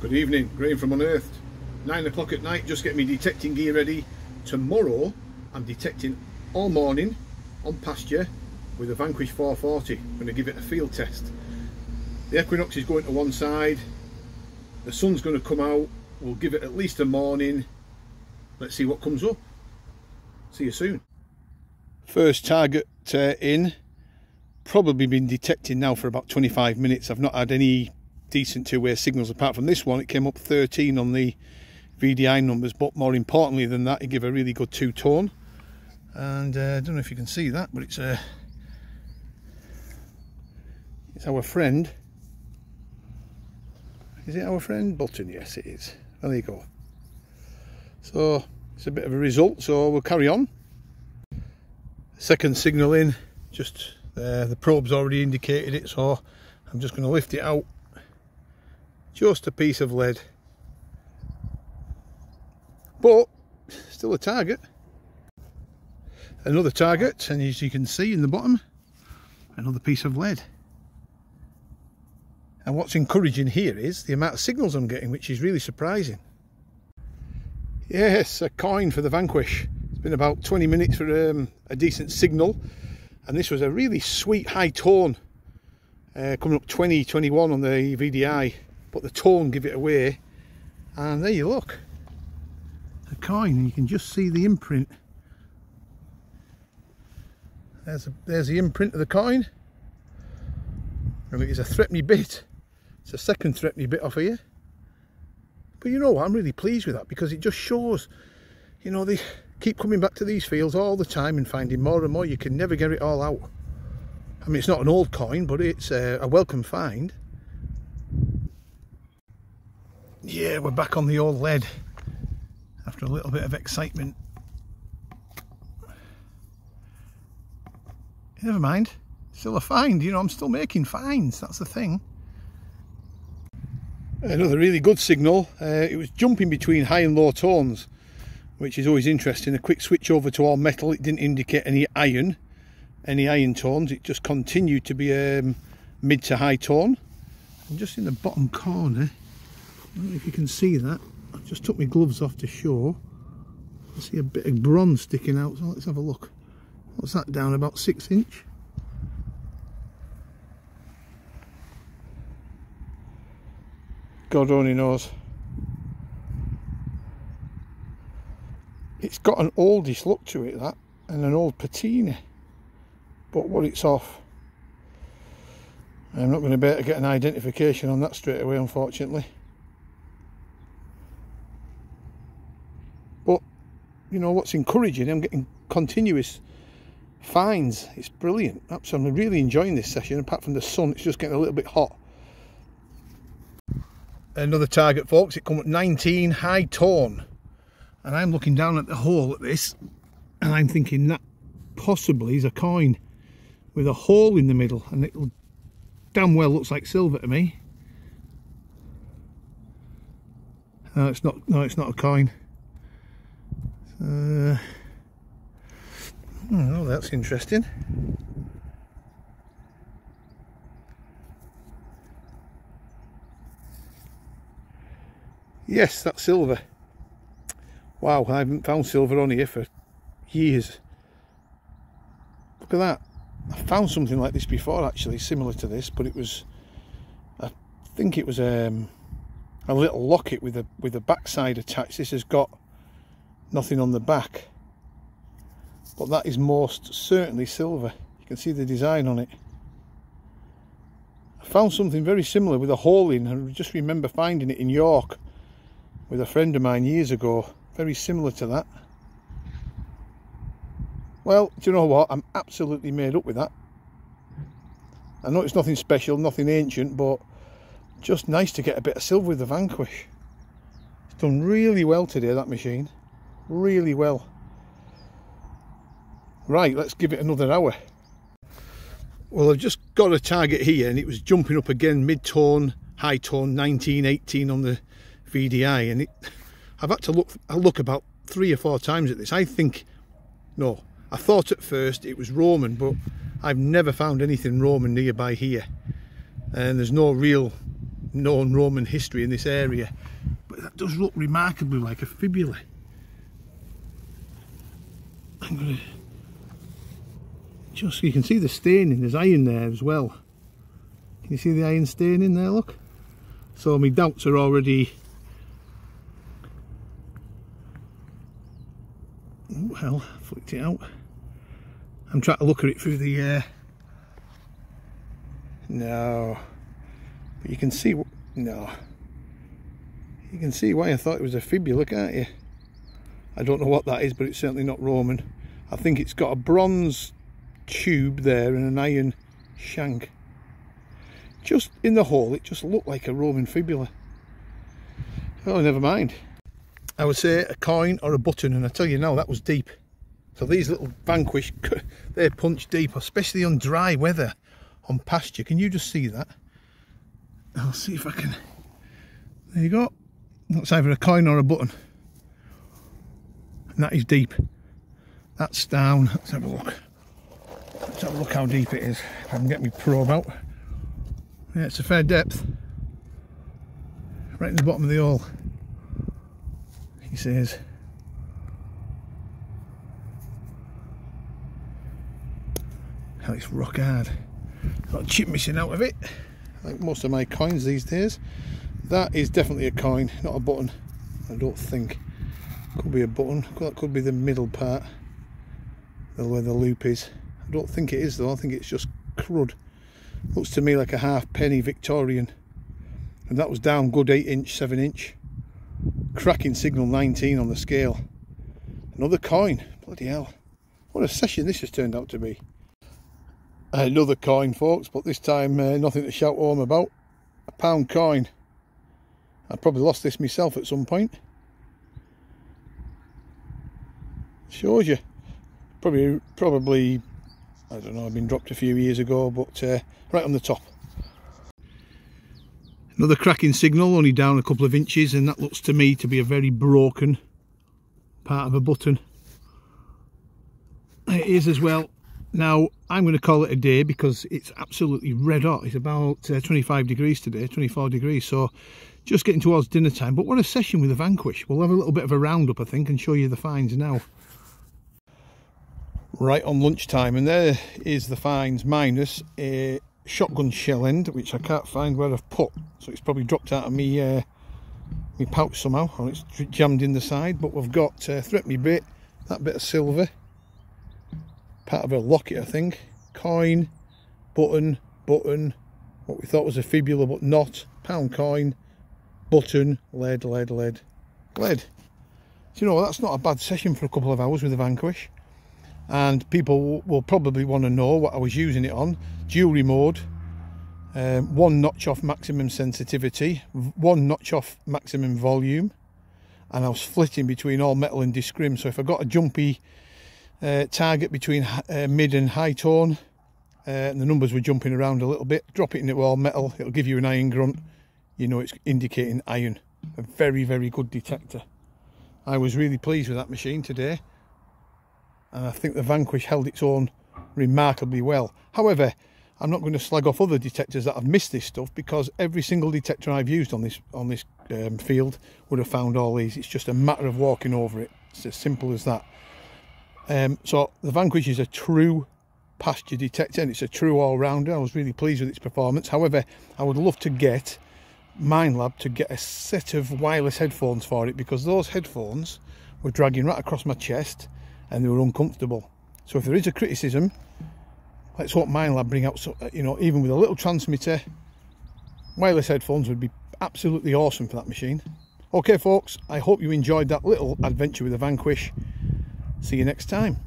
Good evening, Graham from Unearthed. 9 o'clock at night, just getting me detecting gear ready. Tomorrow I'm detecting all morning on pasture with a Vanquish 440. I'm going to give it a field test. The equinox is going to one side, the sun's going to come out, we'll give it at least a morning. Let's see what comes up. See you soon. First target in, probably been detecting now for about 25 minutes. I've not had any decent two-way signals apart from this one. It came up 13 on the VDI numbers, but more importantly than that, it gave a really good two-tone. And I don't know if you can see that, but it's our friend. Is it our friend Button? Yes, it is. Well, there you go. So it's a bit of a result, so we'll carry on. Second signal in, just the probe's already indicated it, so I'm just going to lift it out. Just a piece of lead, but still a target. Another target, and as you can see in the bottom, another piece of lead. And what's encouraging here is the amount of signals I'm getting, which is really surprising. Yes, a coin for the Vanquish. It's been about 20 minutes for a decent signal, and this was a really sweet high tone, coming up 20, 21 on the VDI. But the tone give it away, and there you look, a coin, and you can just see the imprint. There's the imprint of the coin, and it is a threepenny bit. It's a second threepenny bit off here. But you know what, I'm really pleased with that, because it just shows, you know, they keep coming back to these fields all the time and finding more and more. You can never get it all out. I mean, it's not an old coin, but it's a welcome find. Yeah, we're back on the old lead after a little bit of excitement. Never mind, still a find, you know, I'm still making finds, that's the thing. Another really good signal, it was jumping between high and low tones, which is always interesting. A quick switch over to all metal, it didn't indicate any iron tones, it just continued to be a mid to high tone. And just in the bottom corner, I don't know if you can see that. I just took my gloves off to show. I see a bit of bronze sticking out, so let's have a look. What's that down, about 6 inch? God only knows. It's got an oldish look to it, that, and an old patina. But what it's off, I'm not going to be able to get an identification on that straight away, unfortunately. But you know what's encouraging, I'm getting continuous finds. It's brilliant. Absolutely, I'm really enjoying this session. Apart from the sun, it's just getting a little bit hot. Another target, folks. It come at 19 high tone, and I'm looking down at the hole at this, and I'm thinking that possibly is a coin with a hole in the middle, and it damn well looks like silver to me. No, it's not. No, it's not a coin. Oh, that's interesting. Yes, that's silver. Wow, I haven't found silver on here for years. Look at that. I found something like this before, actually, similar to this, but it was, I think it was a little locket with a backside attached. This has got nothing on the back, but that is most certainly silver. You can see the design on it. I found something very similar with a hole in. I just remember finding it in York with a friend of mine years ago, very similar to that. Well, do you know what, I'm absolutely made up with that. I know it's nothing special, nothing ancient, but just nice to get a bit of silver with the Vanquish. It's done really well today, that machine. Really well. Right, let's give it another hour. Well, I've just got a target here, and it was jumping up again, mid-tone, high tone, 19, 18 on the VDI, and I've had to look about 3 or 4 times at this. I thought at first it was Roman, but I've never found anything Roman nearby here, and there's no real known Roman history in this area, but that does look remarkably like a fibula. I'm gonna just, you can see the staining, there's iron there as well. Can you see the iron staining there, look? So my doubts are already, oh hell, flicked it out. I'm trying to look at it through the no, but you can see, no, you can see why I thought it was a fibula, can't you? I don't know what that is, but it's certainly not Roman. I think it's got a bronze tube there and an iron shank. Just in the hole, it just looked like a Roman fibula. Oh, never mind. I would say a coin or a button, and I tell you now, that was deep. So these little vanquish, they're punch deep, especially on dry weather, on pasture. Can you just see that? I'll see if I can. There you go. That's either a coin or a button. And that is deep. That's down. Let's have a look. Let's have a look how deep it is. If I can get my probe out. Yeah, it's a fair depth. Right in the bottom of the hole. He says. Oh, it's rock hard. Got a chip missing out of it, like most of my coins these days. That is definitely a coin, not a button. I don't think. Could be a button. That could be the middle part, where the loop is. I don't think it is though. I think it's just crud. Looks to me like a halfpenny Victorian, and that was down good 8-inch, 7-inch. Cracking signal 19 on the scale. Another coin. Bloody hell! What a session this has turned out to be. Another coin, folks, but this time nothing to shout home about. A £1 coin. I probably lost this myself at some point. Shows you. Probably, I don't know, I've been dropped a few years ago, but right on the top. Another cracking signal, only down a couple of inches, and that looks to me to be a very broken part of a button. It is as well. Now, I'm going to call it a day because it's absolutely red hot. It's about 25 degrees today, 24 degrees, so just getting towards dinner time. But what a session with the Vanquish. We'll have a little bit of a roundup, I think, and show you the finds now. Right on lunchtime, and there is the finds minus a shotgun shell end, which I can't find where I've put. So it's probably dropped out of me pouch somehow, or it's jammed in the side. But we've got threepenny bit, that bit of silver, part of a locket, I think, coin, button, what we thought was a fibula but not, £1 coin, button, lead. Do you know, that's not a bad session for a couple of hours with the Vanquish. And people will probably want to know what I was using it on. Jewellery mode, 1 notch off maximum sensitivity, 1 notch off maximum volume, and I was flitting between all metal and discrim. So if I got a jumpy target between mid and high tone, and the numbers were jumping around a little bit, drop it into all metal, it'll give you an iron grunt. You know it's indicating iron. A very good detector. I was really pleased with that machine today, and I think the Vanquish held its own remarkably well. However, I'm not going to slag off other detectors that have missed this stuff, because every single detector I've used on this field would have found all these. It's just a matter of walking over it. It's as simple as that. So the Vanquish is a true pasture detector, and it's a true all-rounder. I was really pleased with its performance. However, I would love to get Minelab to get a set of wireless headphones for it, because those headphones were dragging right across my chest and they were uncomfortable. So if there is a criticism, let's hope Minelab bring out, you know, even with a little transmitter, wireless headphones would be absolutely awesome for that machine. Okay folks, I hope you enjoyed that little adventure with the Vanquish. See you next time.